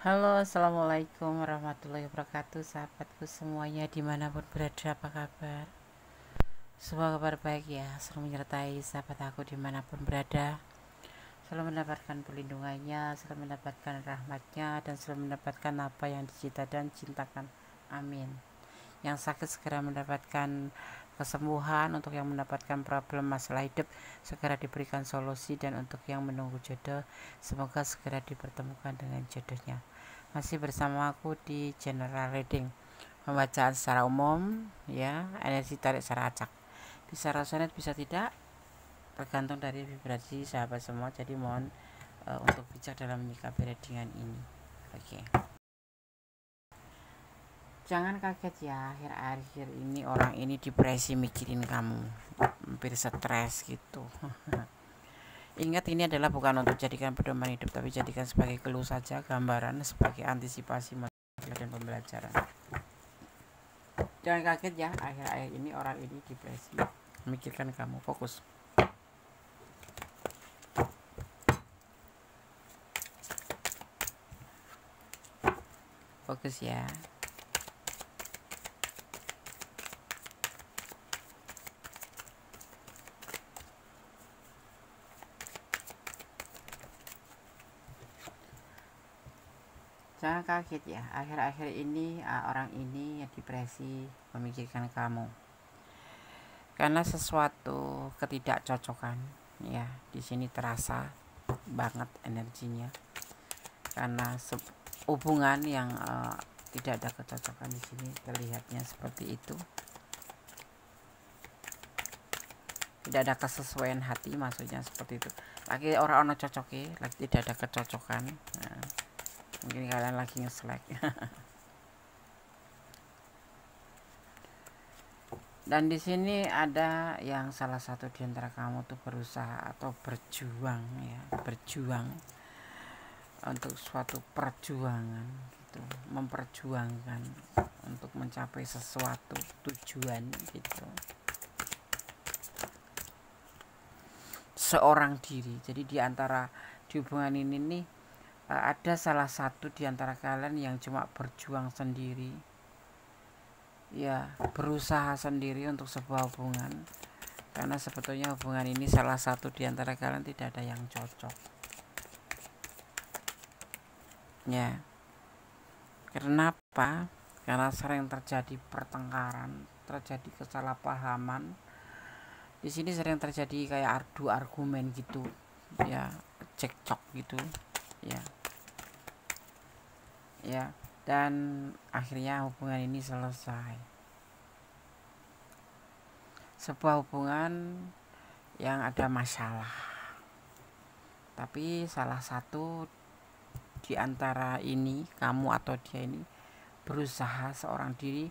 Halo, assalamualaikum warahmatullahi wabarakatuh, sahabatku semuanya dimanapun berada, apa kabar? Semoga kabar baik ya, selalu menyertai sahabat aku dimanapun berada, selalu mendapatkan perlindungannya, selalu mendapatkan rahmatnya, dan selalu mendapatkan apa yang dicita dan cintakan. Amin. Yang sakit segera mendapatkan kesembuhan, untuk yang mendapatkan problem masalah hidup segera diberikan solusi, dan untuk yang menunggu jodoh semoga segera dipertemukan dengan jodohnya. Masih bersama aku di general reading, pembacaan secara umum ya, energi tarik secara acak, bisa resonate bisa tidak, tergantung dari vibrasi sahabat semua, jadi mohon untuk bijak dalam menyikapi readingan ini. Oke. Jangan kaget ya, akhir-akhir ini orang ini depresi mikirin kamu, hampir stres gitu. Ingat, ini adalah bukan untuk jadikan pedoman hidup, tapi jadikan sebagai clue saja, gambaran sebagai antisipasi masalah dan pembelajaran. Jangan kaget ya, akhir-akhir ini orang ini depresi memikirkan kamu. Fokus. Fokus ya. Jangan kaget ya, akhir-akhir ini orang ini yang depresi memikirkan kamu karena sesuatu ketidakcocokan ya. Di sini terasa banget energinya karena hubungan yang tidak ada kecocokan. Di sini terlihatnya seperti itu, tidak ada kesesuaian hati, maksudnya seperti itu. Lagi orang-orang cocoknya, lagi tidak ada kecocokan. Nah, mungkin kalian lagi nge-slack. Dan di sini ada yang salah satu di antara kamu tuh berusaha atau berjuang ya, berjuang untuk suatu perjuangan gitu, memperjuangkan untuk mencapai sesuatu tujuan gitu. Seorang diri. Jadi di antara di hubungan ini nih ada salah satu di antara kalian yang cuma berjuang sendiri ya, berusaha sendiri untuk sebuah hubungan, karena sebetulnya hubungan ini salah satu di antara kalian tidak ada yang cocok ya. Kenapa? Karena sering terjadi pertengkaran, terjadi kesalahpahaman. Di sini sering terjadi kayak adu argumen gitu ya, cekcok gitu ya. Ya, dan akhirnya hubungan ini selesai. Sebuah hubungan yang ada masalah, tapi salah satu di antara ini, kamu atau dia ini, berusaha seorang diri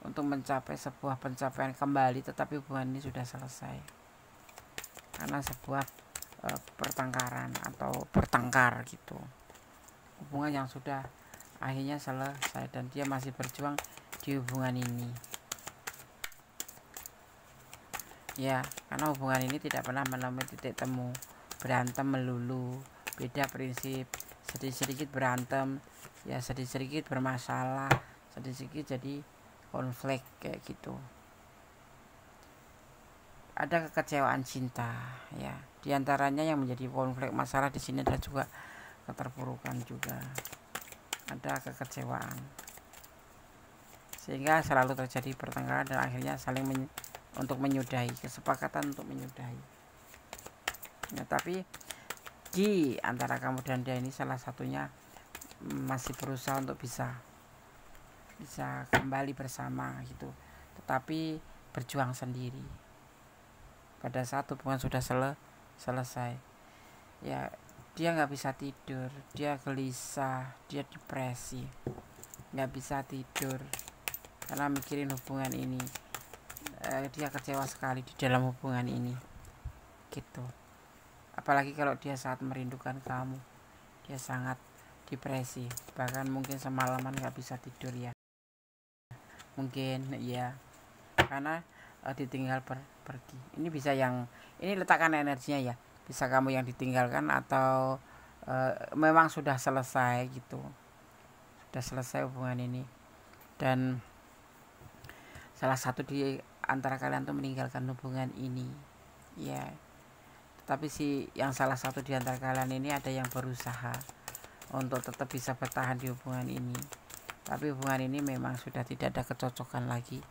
untuk mencapai sebuah pencapaian kembali, tetapi hubungan ini sudah selesai karena sebuah pertengkaran atau bertengkar gitu. Hubungan yang sudah akhirnya selesai dan dia masih berjuang di hubungan ini ya, karena hubungan ini tidak pernah menemui titik temu, berantem melulu, beda prinsip, sedikit-sedikit berantem ya, sedikit-sedikit bermasalah, sedikit-sedikit jadi konflik kayak gitu. Ada kekecewaan cinta ya, diantaranya yang menjadi konflik masalah di sini adalah juga keterpurukan, juga ada kekecewaan, sehingga selalu terjadi pertengkaran dan akhirnya saling untuk menyudahi, kesepakatan untuk menyudahi ya. Tapi di antara kamu dan dia ini salah satunya masih berusaha untuk bisa kembali bersama gitu, tetapi berjuang sendiri. Pada saat hubungan sudah selesai ya, dia nggak bisa tidur, dia gelisah, dia depresi, nggak bisa tidur karena mikirin hubungan ini. Dia kecewa sekali di dalam hubungan ini gitu. Apalagi kalau dia saat merindukan kamu, dia sangat depresi, bahkan mungkin semalaman nggak bisa tidur ya, mungkin ya, karena ditinggal pergi. Ini bisa yang ini letakkan energinya ya, bisa kamu yang ditinggalkan atau memang sudah selesai gitu, sudah selesai hubungan ini, dan salah satu di antara kalian tuh meninggalkan hubungan ini ya. Tapi si yang salah satu di antara kalian ini ada yang berusaha untuk tetap bisa bertahan di hubungan ini, tapi hubungan ini memang sudah tidak ada kecocokan lagi.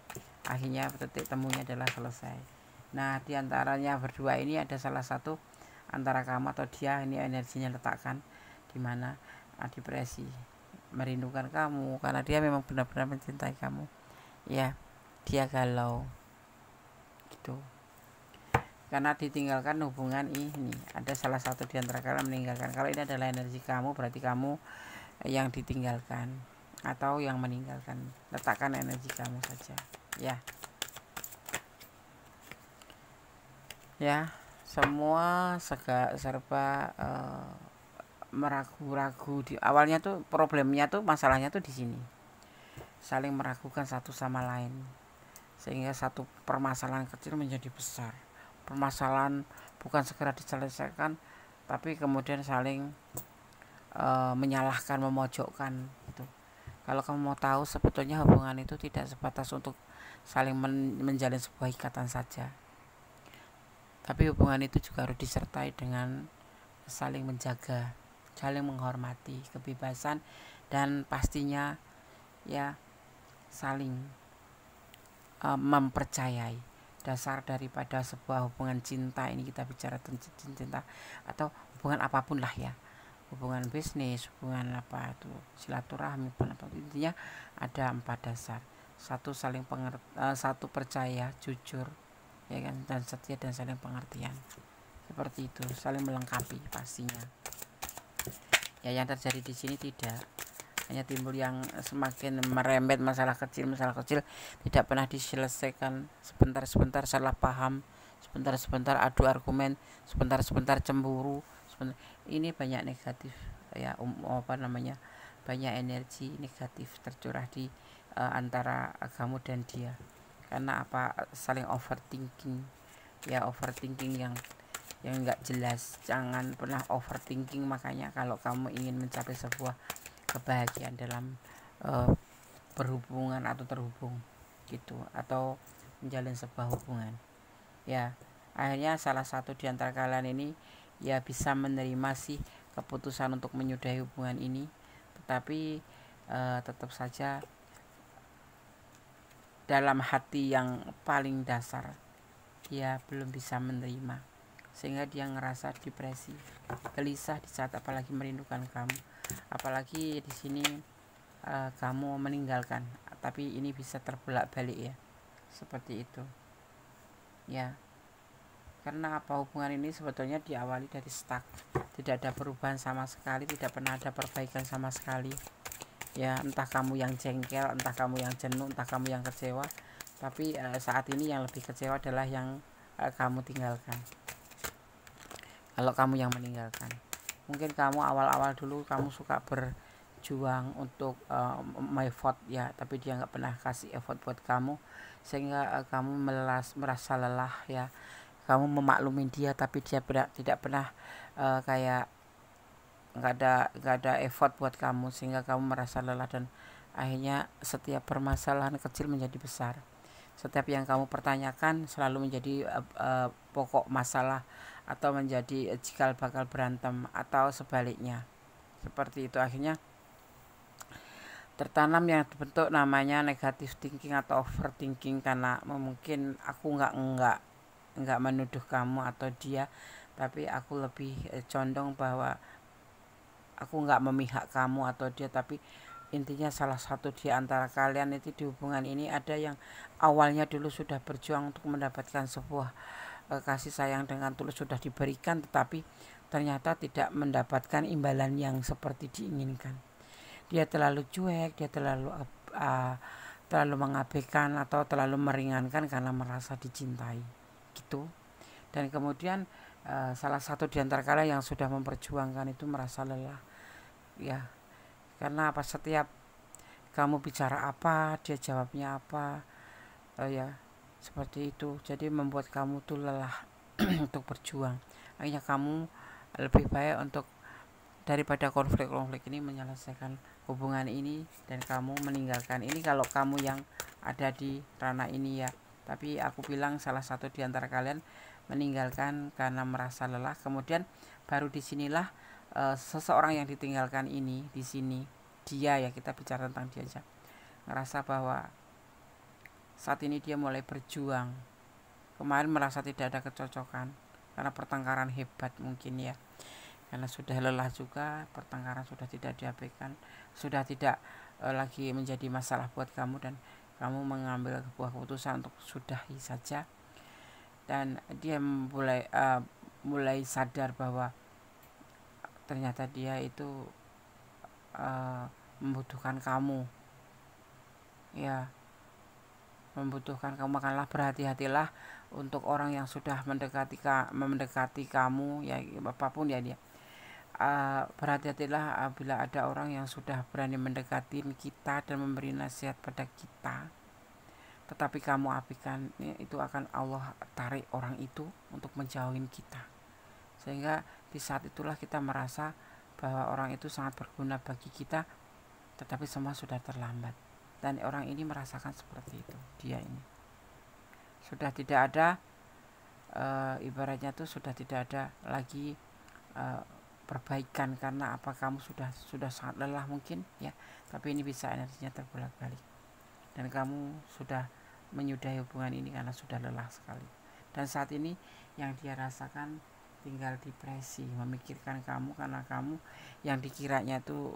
Akhirnya titik temunya adalah selesai. Nah, di antaranya berdua ini ada salah satu antara kamu atau dia ini energinya letakkan di mana depresi, merindukan kamu karena dia memang benar-benar mencintai kamu ya. Dia galau gitu karena ditinggalkan hubungan ini. Ada salah satu di antara kalian meninggalkan. Kalau ini adalah energi kamu, berarti kamu yang ditinggalkan atau yang meninggalkan. Letakkan energi kamu saja ya. Ya, semua serba meragu-ragu di awalnya tuh. Problemnya tuh, masalahnya tuh di sini, saling meragukan satu sama lain, sehingga satu permasalahan kecil menjadi besar. Permasalahan bukan segera diselesaikan, tapi kemudian saling menyalahkan, memojokkan gitu. Kalau kamu mau tahu, sebetulnya hubungan itu tidak sebatas untuk saling menjalin sebuah ikatan saja, tapi hubungan itu juga harus disertai dengan saling menjaga, saling menghormati kebebasan, dan pastinya ya saling mempercayai. Dasar daripada sebuah hubungan cinta ini, kita bicara tentang cinta atau hubungan apapun lah ya, hubungan bisnis, hubungan apa itu, silaturahmi pun apa, intinya ada 4 dasar. Satu, saling satu, percaya, jujur ya kan, dan setia, dan saling pengertian. Seperti itu, saling melengkapi pastinya. Ya, yang terjadi di sini tidak hanya timbul yang semakin merembet, masalah kecil tidak pernah diselesaikan, sebentar salah paham, sebentar adu argumen, sebentar cemburu, ini banyak negatif ya, banyak energi negatif tercurah di antara kamu dan dia. Karena apa? Saling overthinking ya, overthinking yang nggak jelas. Jangan pernah overthinking. Makanya kalau kamu ingin mencapai sebuah kebahagiaan dalam berhubungan atau terhubung gitu, atau menjalin sebuah hubungan ya, akhirnya salah satu di antara kalian ini ya bisa menerima sih keputusan untuk menyudahi hubungan ini, tetapi tetap saja dalam hati yang paling dasar dia belum bisa menerima, sehingga dia ngerasa depresi, gelisah di saat apalagi merindukan kamu. Apalagi di sini kamu meninggalkan, tapi ini bisa terbelak-balik ya, seperti itu ya. Karena apa? Hubungan ini sebetulnya diawali dari stuck, tidak ada perubahan sama sekali, tidak pernah ada perbaikan sama sekali ya. Entah kamu yang jengkel, entah kamu yang jenuh, entah kamu yang kecewa, tapi saat ini yang lebih kecewa adalah yang kamu tinggalkan. Kalau kamu yang meninggalkan, mungkin kamu awal-awal dulu kamu suka berjuang untuk my vote ya, tapi dia nggak pernah kasih effort buat kamu, sehingga kamu merasa lelah ya. Kamu memaklumin dia, tapi dia tidak pernah kayak nggak ada effort buat kamu, sehingga kamu merasa lelah, dan akhirnya setiap permasalahan kecil menjadi besar. Setiap yang kamu pertanyakan selalu menjadi pokok masalah, atau menjadi cikal bakal berantem, atau sebaliknya. Seperti itu, akhirnya tertanam yang bentuk namanya negative thinking atau overthinking. Karena mungkin aku nggak menuduh kamu atau dia, tapi aku lebih condong bahwa aku nggak memihak kamu atau dia, tapi intinya salah satu di antara kalian itu di hubungan ini ada yang awalnya dulu sudah berjuang untuk mendapatkan sebuah kasih sayang dengan tulus, sudah diberikan, tetapi ternyata tidak mendapatkan imbalan yang seperti diinginkan. Dia terlalu cuek, dia terlalu mengabaikan atau terlalu meringankan karena merasa dicintai gitu. Dan kemudian salah satu di antara kalian yang sudah memperjuangkan itu merasa lelah ya. Karena apa? Setiap kamu bicara apa, dia jawabnya apa ya, seperti itu. Jadi membuat kamu tuh lelah untuk berjuang. Akhirnya kamu lebih baik untuk daripada konflik-konflik ini, menyelesaikan hubungan ini dan kamu meninggalkan ini kalau kamu yang ada di ranah ini ya. Tapi aku bilang salah satu di antara kalian meninggalkan karena merasa lelah, kemudian baru disinilah seseorang yang ditinggalkan ini di sini dia ya, kita bicara tentang dia aja, ngerasa bahwa saat ini dia mulai berjuang. Kemarin merasa tidak ada kecocokan karena pertengkaran hebat mungkin ya, karena sudah lelah juga, pertengkaran sudah tidak diabaikan, sudah tidak lagi menjadi masalah buat kamu, dan kamu mengambil sebuah keputusan untuk sudahi saja. Dan dia mulai sadar bahwa ternyata dia itu membutuhkan kamu ya, membutuhkan kamu. Makanya berhati-hatilah untuk orang yang sudah mendekati kamu ya, apapun ya dia. Berhati-hatilah bila ada orang yang sudah berani mendekati kita dan memberi nasihat pada kita, tetapi kamu abaikan, itu akan Allah tarik orang itu untuk menjauhin kita, sehingga di saat itulah kita merasa bahwa orang itu sangat berguna bagi kita, tetapi semua sudah terlambat. Dan orang ini merasakan seperti itu, dia ini sudah tidak ada ibaratnya tuh sudah tidak ada lagi perbaikan. Karena apa? Kamu sudah sangat lelah mungkin ya, tapi ini bisa energinya terbolak-balik dan kamu sudah menyudahi hubungan ini karena sudah lelah sekali. Dan saat ini yang dia rasakan tinggal depresi, memikirkan kamu karena kamu yang dikiranya tuh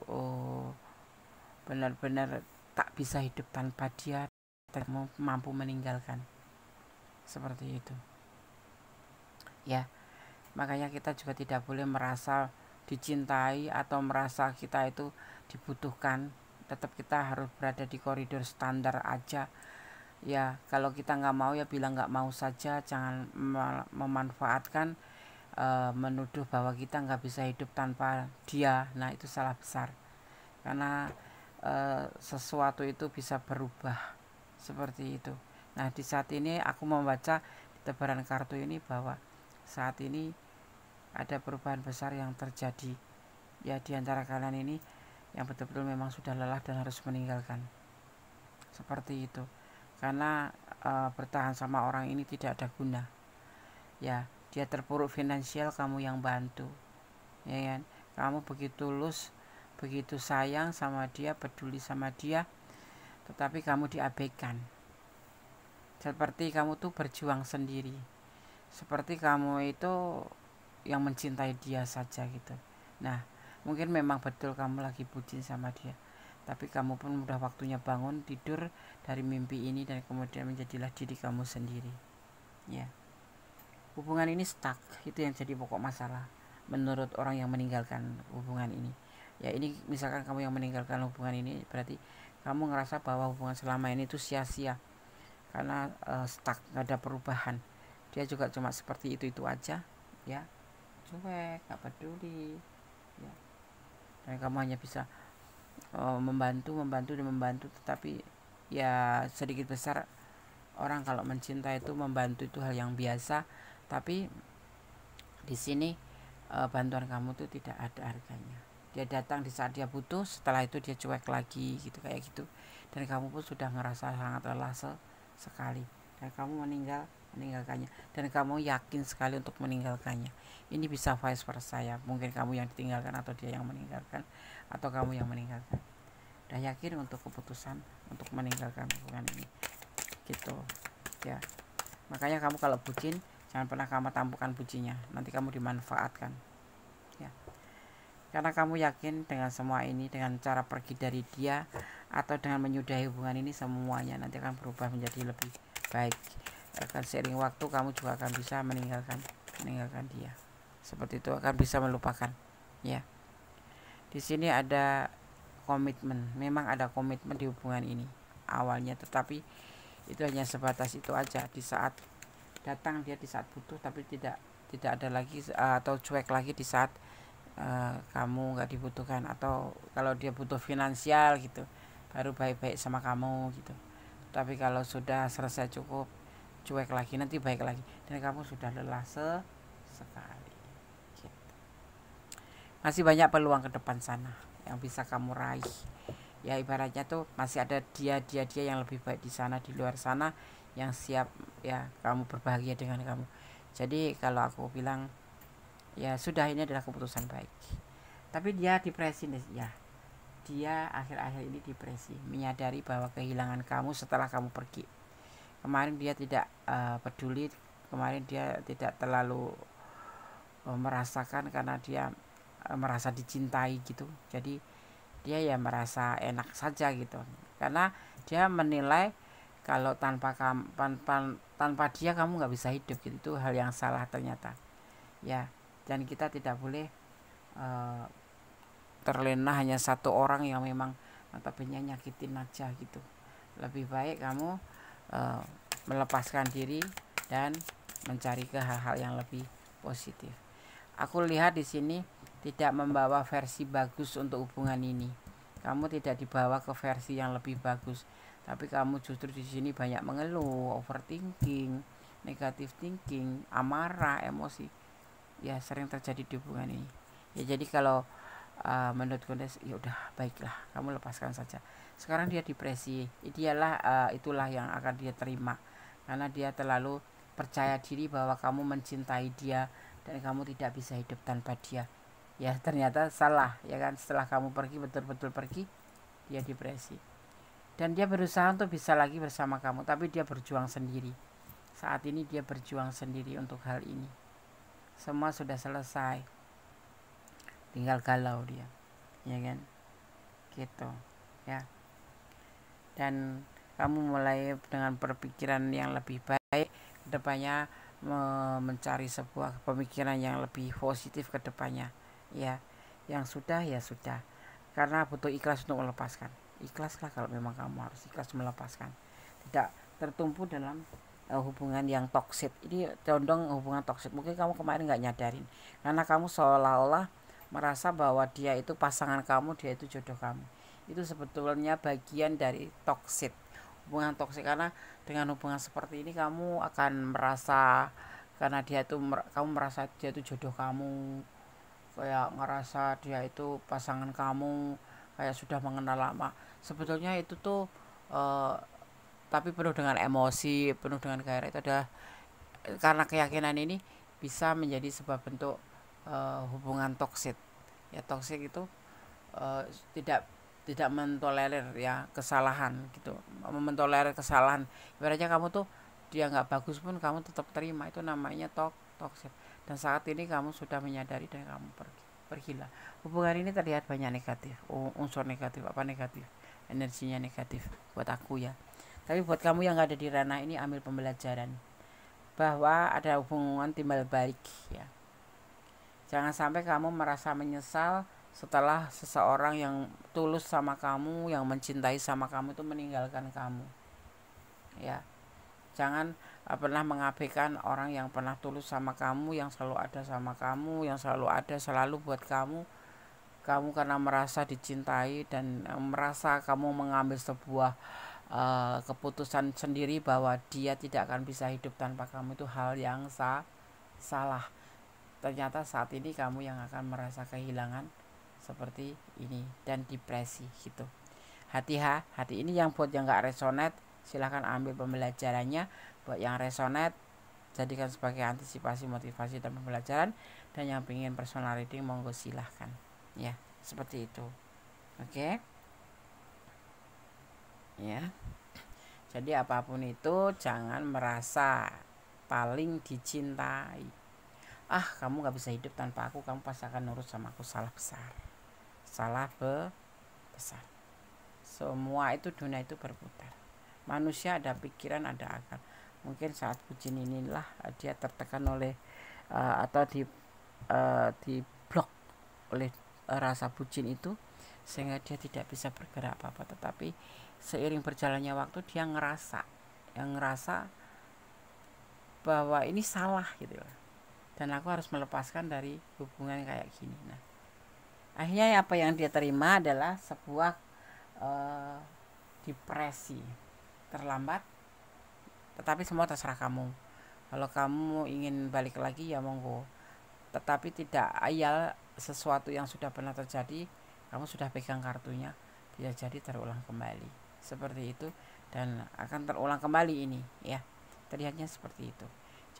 benar-benar tak bisa hidup tanpa dia dan mampu meninggalkan, seperti itu ya. Makanya kita juga tidak boleh merasa dicintai atau merasa kita itu dibutuhkan. Tetap kita harus berada di koridor standar aja ya. Kalau kita nggak mau ya bilang nggak mau saja, jangan memanfaatkan menuduh bahwa kita nggak bisa hidup tanpa dia. Nah itu salah besar, karena sesuatu itu bisa berubah seperti itu. Nah di saat ini aku membaca di tebaran kartu ini bahwa saat ini ada perubahan besar yang terjadi ya di antara kalian ini, yang betul-betul memang sudah lelah dan harus meninggalkan, seperti itu. Karena bertahan sama orang ini tidak ada guna ya. Dia terpuruk finansial, kamu yang bantu ya kan. Kamu begitu tulus, begitu sayang sama dia, peduli sama dia, tetapi kamu diabaikan. Seperti kamu tuh berjuang sendiri, seperti kamu itu yang mencintai dia saja gitu. Nah mungkin memang betul kamu lagi bucin sama dia, tapi kamu pun udah waktunya bangun tidur dari mimpi ini dan kemudian menjadilah diri kamu sendiri ya. Hubungan ini stuck, itu yang jadi pokok masalah menurut orang yang meninggalkan hubungan ini ya. Ini misalkan kamu yang meninggalkan hubungan ini, berarti kamu ngerasa bahwa hubungan selama ini itu sia-sia karena stuck, gak ada perubahan. Dia juga cuma seperti itu aja ya, cuek, gak peduli ya. Dan kamu hanya bisa membantu, tetapi ya sedikit besar orang kalau mencinta itu membantu itu hal yang biasa, tapi di sini bantuan kamu tuh tidak ada harganya. Dia datang di saat dia butuh, setelah itu dia cuek lagi gitu, kayak gitu. Dan kamu pun sudah ngerasa sangat lelah sekali, dan kamu meninggalkannya, dan kamu yakin sekali untuk meninggalkannya. Ini bisa vice versa ya, mungkin kamu yang ditinggalkan atau dia yang meninggalkan, atau kamu yang meninggalkan. Udah yakin untuk keputusan untuk meninggalkan hubungan ini gitu ya. Makanya kamu kalau bucin, jangan pernah kamu tampukkan bucinya, nanti kamu dimanfaatkan ya. Karena kamu yakin dengan semua ini, dengan cara pergi dari dia atau dengan menyudahi hubungan ini, semuanya nanti akan berubah menjadi lebih baik. Akan seiring waktu kamu juga akan bisa meninggalkan dia, seperti itu, akan bisa melupakan ya. Di sini ada komitmen, memang ada komitmen di hubungan ini awalnya, tetapi itu hanya sebatas itu aja. Di saat datang dia, di saat butuh, tapi tidak ada lagi atau cuek lagi di saat kamu nggak dibutuhkan, atau kalau dia butuh finansial gitu baru baik-baik sama kamu gitu. Tapi kalau sudah selesai cukup, cuek lagi, nanti baik lagi, dan kamu sudah lelah sekali gitu. masih banyak peluang ke depan sana yang bisa kamu raih. Ya ibaratnya tuh masih ada dia yang lebih baik di sana, di luar sana, yang siap ya kamu berbahagia dengan kamu. Jadi kalau aku bilang ya sudah, ini adalah keputusan baik. Tapi dia depresi nih ya. Dia akhir-akhir ini depresi, menyadari bahwa kehilangan kamu setelah kamu pergi. Kemarin dia tidak peduli, kemarin dia tidak terlalu merasakan karena dia merasa dicintai gitu. Jadi dia ya merasa enak saja gitu, karena dia menilai kalau tanpa dia kamu nggak bisa hidup gitu. Itu hal yang salah ternyata ya. Dan kita tidak boleh terlena hanya satu orang yang memang notabene nyakitin aja gitu. Lebih baik kamu melepaskan diri dan mencari ke hal-hal yang lebih positif. Aku lihat di sini tidak membawa versi bagus untuk hubungan ini. Kamu tidak dibawa ke versi yang lebih bagus, tapi kamu justru di sini banyak mengeluh, overthinking, negative thinking, amarah, emosi. Ya sering terjadi di hubungan ini. Ya jadi kalau menurut Gondes, ya udah baiklah, kamu lepaskan saja. Sekarang dia depresi, itulah yang akan dia terima, karena dia terlalu percaya diri bahwa kamu mencintai dia dan kamu tidak bisa hidup tanpa dia. Ya ternyata salah ya kan. Setelah kamu pergi, betul-betul pergi, dia depresi dan dia berusaha untuk bisa lagi bersama kamu, tapi dia berjuang sendiri. Saat ini dia berjuang sendiri untuk hal ini. Semua sudah selesai, tinggal galau dia, ya kan gitu ya. Dan kamu mulai dengan berpikiran yang lebih baik kedepannya, mencari sebuah pemikiran yang lebih positif ke depannya ya. Yang sudah ya sudah, karena butuh ikhlas untuk melepaskan. Ikhlaslah kalau memang kamu harus ikhlas melepaskan, tidak tertumpu dalam hubungan yang toksik. Ini condong hubungan toksik. Mungkin kamu kemarin nggak nyadarin, karena kamu seolah-olah merasa bahwa dia itu pasangan kamu, dia itu jodoh kamu. Itu sebetulnya bagian dari toksik, hubungan toksik. Karena dengan hubungan seperti ini kamu akan merasa, karena kamu merasa dia itu jodoh kamu, kayak ngerasa dia itu pasangan kamu, kayak sudah mengenal lama. Sebetulnya itu tuh tapi penuh dengan emosi, penuh dengan gairah. Itu adalah karena keyakinan ini bisa menjadi sebuah bentuk hubungan toksik. Ya toksik itu tidak tidak mentolerir ya kesalahan gitu, mentolerir kesalahan. Ibaratnya kamu tuh dia nggak bagus pun kamu tetap terima, itu namanya toksik. Dan saat ini kamu sudah menyadari dan kamu pergilah. Hubungan ini terlihat banyak negatif, unsur negatif, energinya negatif buat aku ya. Tapi buat kamu yang ada di ranah ini, ambil pembelajaran bahwa ada hubungan timbal balik ya. Jangan sampai kamu merasa menyesal setelah seseorang yang tulus sama kamu, yang mencintai sama kamu itu meninggalkan kamu ya. Jangan pernah mengabaikan orang yang pernah tulus sama kamu, yang selalu ada sama kamu, yang selalu buat kamu karena merasa dicintai dan merasa kamu mengambil sebuah keputusan sendiri bahwa dia tidak akan bisa hidup tanpa kamu. Itu hal yang salah. Ternyata saat ini kamu yang akan merasa kehilangan seperti ini dan depresi gitu. Hati ini yang buat yang gak resonate, silahkan ambil pembelajarannya. Buat yang resonate, jadikan sebagai antisipasi, motivasi, dan pembelajaran. Dan yang pengen personal reading, monggo silahkan ya, seperti itu. Oke ya. Jadi apapun itu jangan merasa paling dicintai. Kamu gak bisa hidup tanpa aku, kamu pasti akan nurut sama aku. Salah besar. Semua itu, dunia itu berputar. Manusia ada pikiran, ada akal. Mungkin saat bucin inilah dia tertekan oleh atau di blok oleh rasa bucin itu, sehingga dia tidak bisa bergerak apa-apa. Tetapi seiring berjalannya waktu dia ngerasa bahwa ini salah gitu loh, dan aku harus melepaskan dari hubungan kayak gini. Nah, akhirnya apa yang dia terima adalah sebuah depresi terlambat. Tetapi semua terserah kamu. Kalau kamu ingin balik lagi ya monggo, tetapi tidak ayal sesuatu yang sudah pernah terjadi, kamu sudah pegang kartunya, bisa jadi terulang kembali seperti itu, dan akan terulang kembali ini ya, terlihatnya seperti itu.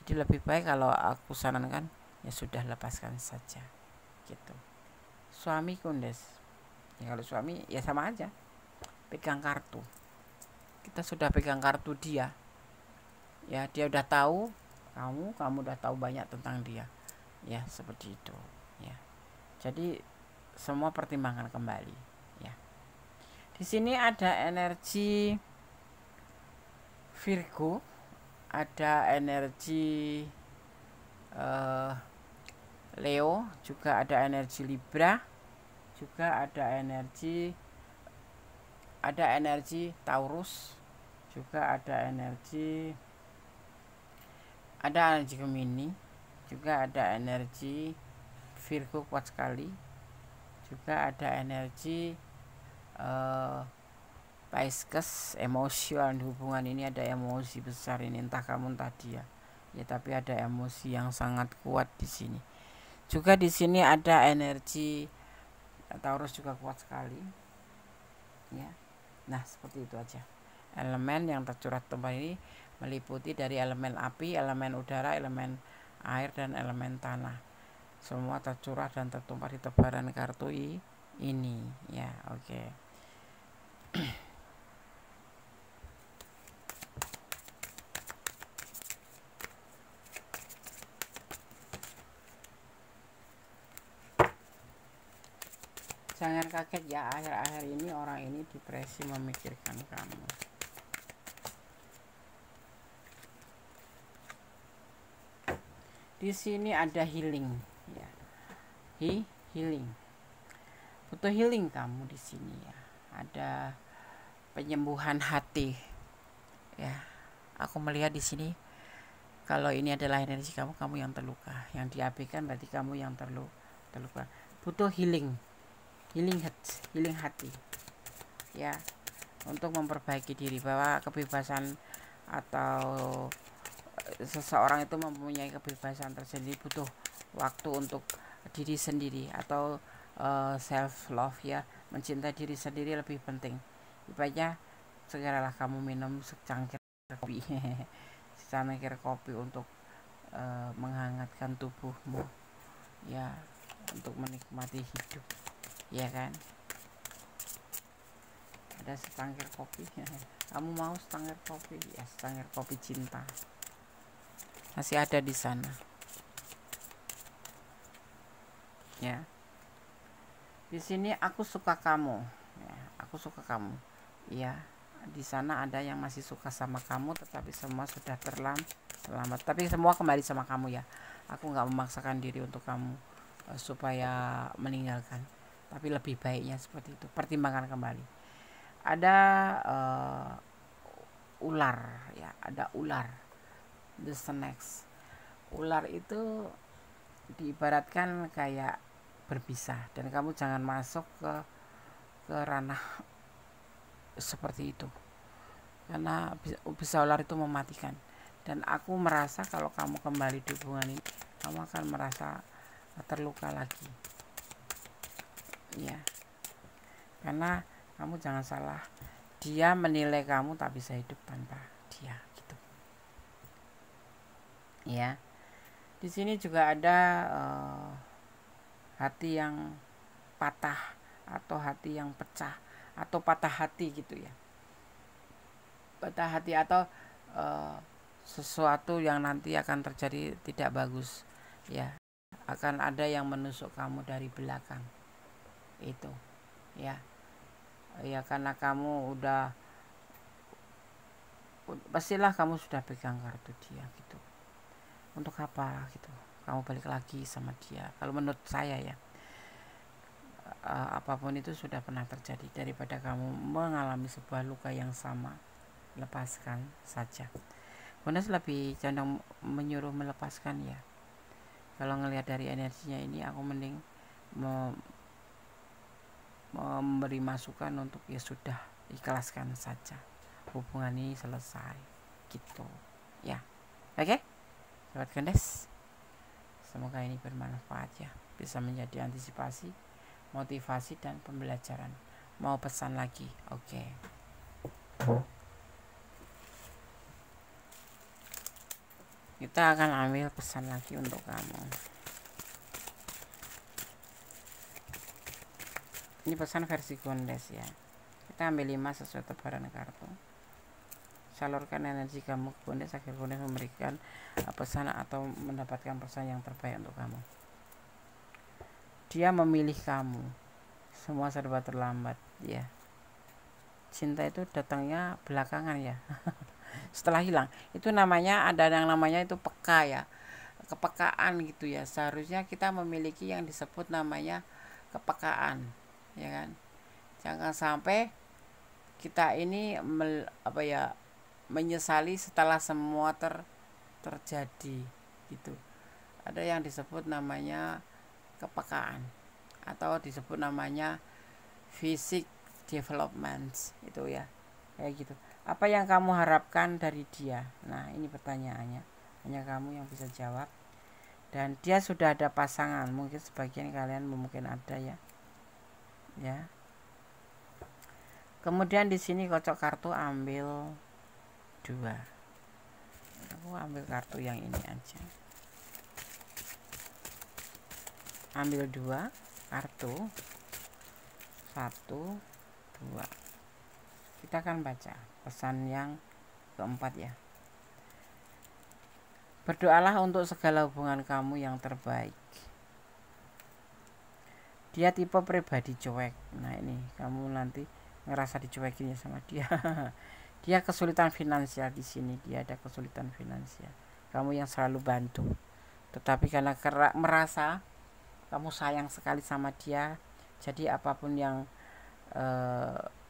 Jadi lebih baik kalau aku sarankan ya sudah, lepaskan saja gitu. Suami kundes ya, kalau suami ya sama aja, pegang kartu, kita sudah pegang kartu dia ya, dia udah tahu kamu udah tahu banyak tentang dia ya, seperti itu ya. Jadi semua pertimbangkan kembali ya. Di sini ada energi Virgo, ada energi Leo, juga ada energi Libra, juga ada energi Taurus, juga ada energi Gemini, juga ada energi Virgo kuat sekali, juga ada energi Pisces, emosional. Hubungan ini ada emosi besar ini, entah kamu entah dia ya, tapi ada emosi yang sangat kuat di sini. Juga di sini ada energi Taurus juga kuat sekali ya. Nah, seperti itu aja. Elemen yang tercurat tempat ini meliputi dari elemen api, elemen udara, elemen air, dan elemen tanah. Semua tercurah dan tertumpah di tebaran kartu ini ya. Oke. Jangan kaget ya, akhir-akhir ini orang ini depresi memikirkan kamu. Di sini ada healing ya. Healing. Butuh healing kamu di sini ya. Ada penyembuhan hati. Ya. Aku melihat di sini kalau ini adalah energi kamu yang terluka. Yang diabaikan berarti kamu yang terluka. Butuh healing hati ya, untuk memperbaiki diri, bahwa kebebasan atau seseorang itu mempunyai kebebasan tersendiri, butuh waktu untuk diri sendiri atau self love ya, mencintai diri sendiri lebih penting. Ibaratnya segeralah kamu minum secangkir kopi secangkir kopi untuk menghangatkan tubuhmu ya, untuk menikmati hidup ya kan. Ada secangkir kopi kamu mau secangkir kopi ya, secangkir kopi cinta masih ada di sana ya. Di sini aku suka kamu ya, aku suka kamu ya. Di sana ada yang masih suka sama kamu, tetapi semua sudah terlambat, tapi semua kembali sama kamu ya. Aku nggak memaksakan diri untuk kamu supaya meninggalkan, tapi lebih baiknya seperti itu, pertimbangkan kembali. Ada ular ya, ada ular, the snakes. Ular itu diibaratkan kayak berpisah, dan kamu jangan masuk ke ranah seperti itu, karena bisa ular itu mematikan. Dan aku merasa kalau kamu kembali di hubungan ini, kamu akan merasa terluka lagi ya, karena kamu jangan salah, dia menilai kamu tak bisa hidup tanpa dia gitu ya. Di sini juga ada hati yang patah, atau hati yang pecah, atau patah hati gitu ya, patah hati, atau sesuatu yang nanti akan terjadi tidak bagus ya, akan ada yang menusuk kamu dari belakang itu ya. Ya karena kamu udah, pastilah kamu sudah pegang kartu dia gitu. Untuk apa gitu kamu balik lagi sama dia? Kalau menurut saya ya, apapun itu sudah pernah terjadi, daripada kamu mengalami sebuah luka yang sama, lepaskan saja. Bonus lebih condong menyuruh melepaskan ya. Kalau ngelihat dari energinya ini, aku mending memberi masukan untuk ya sudah, ikhlaskan saja, hubungan ini selesai gitu ya. Oke, sobat Gendes, Semoga ini bermanfaat ya, bisa menjadi antisipasi, motivasi, dan pembelajaran. Mau pesan lagi? Oke. Kita akan ambil pesan lagi untuk kamu. Ini pesan versi Gondes ya. Kita ambil 5 sesuai tebaran kartu. Salurkan energi kamu ke Gondes agar Gondes memberikan pesan atau mendapatkan pesan yang terbaik untuk kamu. Dia memilih kamu. Semua serba terlambat ya. Cinta itu datangnya belakangan ya. Setelah hilang. Itu namanya, ada yang namanya itu peka ya. Kepekaan gitu ya. Seharusnya kita memiliki yang disebut namanya kepekaan, ya kan? Jangan sampai kita ini menyesali setelah semua terjadi gitu. Ada yang disebut namanya kepekaan atau disebut namanya fisik development itu ya, kayak gitu. Apa yang kamu harapkan dari dia? Nah, ini pertanyaannya, hanya kamu yang bisa jawab. Dan dia sudah ada pasangan, mungkin sebagian kalian mungkin ada ya. Kemudian di sini kocok kartu, ambil 2. Aku ambil kartu yang ini aja. Ambil 2 kartu. 1, 2. Kita akan baca pesan yang keempat ya. Berdoalah untuk segala hubungan kamu yang terbaik. Dia tipe pribadi cuek. Nah, ini kamu nanti ngerasa dicuekin ya sama dia. Dia kesulitan finansial di sini, dia ada kesulitan finansial. Kamu yang selalu bantu. Tetapi karena merasa kamu sayang sekali sama dia, jadi apapun yang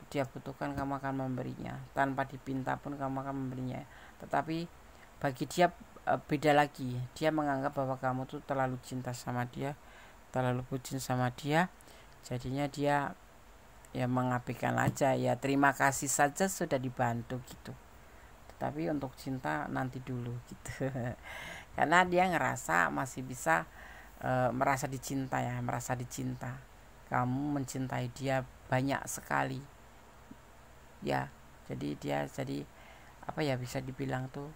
dia butuhkan kamu akan memberinya. Tanpa dipinta pun kamu akan memberinya. Tetapi bagi dia beda lagi. Dia menganggap bahwa kamu tuh terlalu cinta sama dia, terlalu bucin sama dia. Jadinya dia ya mengabaikan aja ya, terima kasih saja sudah dibantu gitu. Tetapi untuk cinta nanti dulu gitu. Karena dia ngerasa masih bisa merasa dicinta ya, merasa dicinta. Kamu mencintai dia banyak sekali ya. Jadi dia bisa dibilang tuh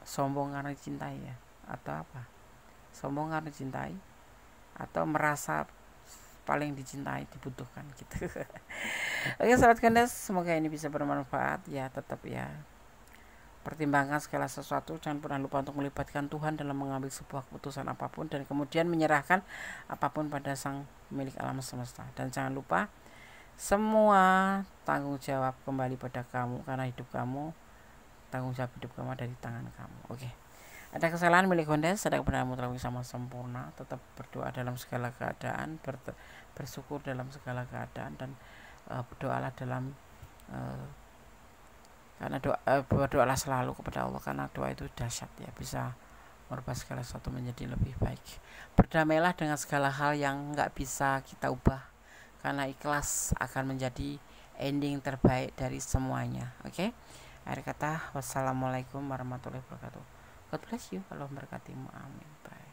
sombong karena dicintai ya, atau apa, sombong karena dicintai atau merasa paling dicintai, dibutuhkan gitu. Oke sahabat Gondes, semoga ini bisa bermanfaat ya. Tetap ya, pertimbangkan segala sesuatu, jangan pernah lupa untuk melibatkan Tuhan dalam mengambil sebuah keputusan apapun, dan kemudian menyerahkan apapun pada Sang pemilik alam semesta. Dan jangan lupa semua tanggung jawab kembali pada kamu, karena tanggung jawab hidup kamu ada di tangan kamu. Oke. Ada kesalahan milik Gondes, ada kebenaran mutlak sama sempurna. Tetap berdoa dalam segala keadaan, bersyukur dalam segala keadaan, dan berdoalah berdoalah selalu kepada Allah, karena doa itu dahsyat ya, bisa merubah segala sesuatu menjadi lebih baik. Berdamailah dengan segala hal yang nggak bisa kita ubah, karena ikhlas akan menjadi ending terbaik dari semuanya. Oke. Akhir kata, wassalamualaikum warahmatullahi wabarakatuh. God bless you. Allah memberkatimu. Amin. Bye.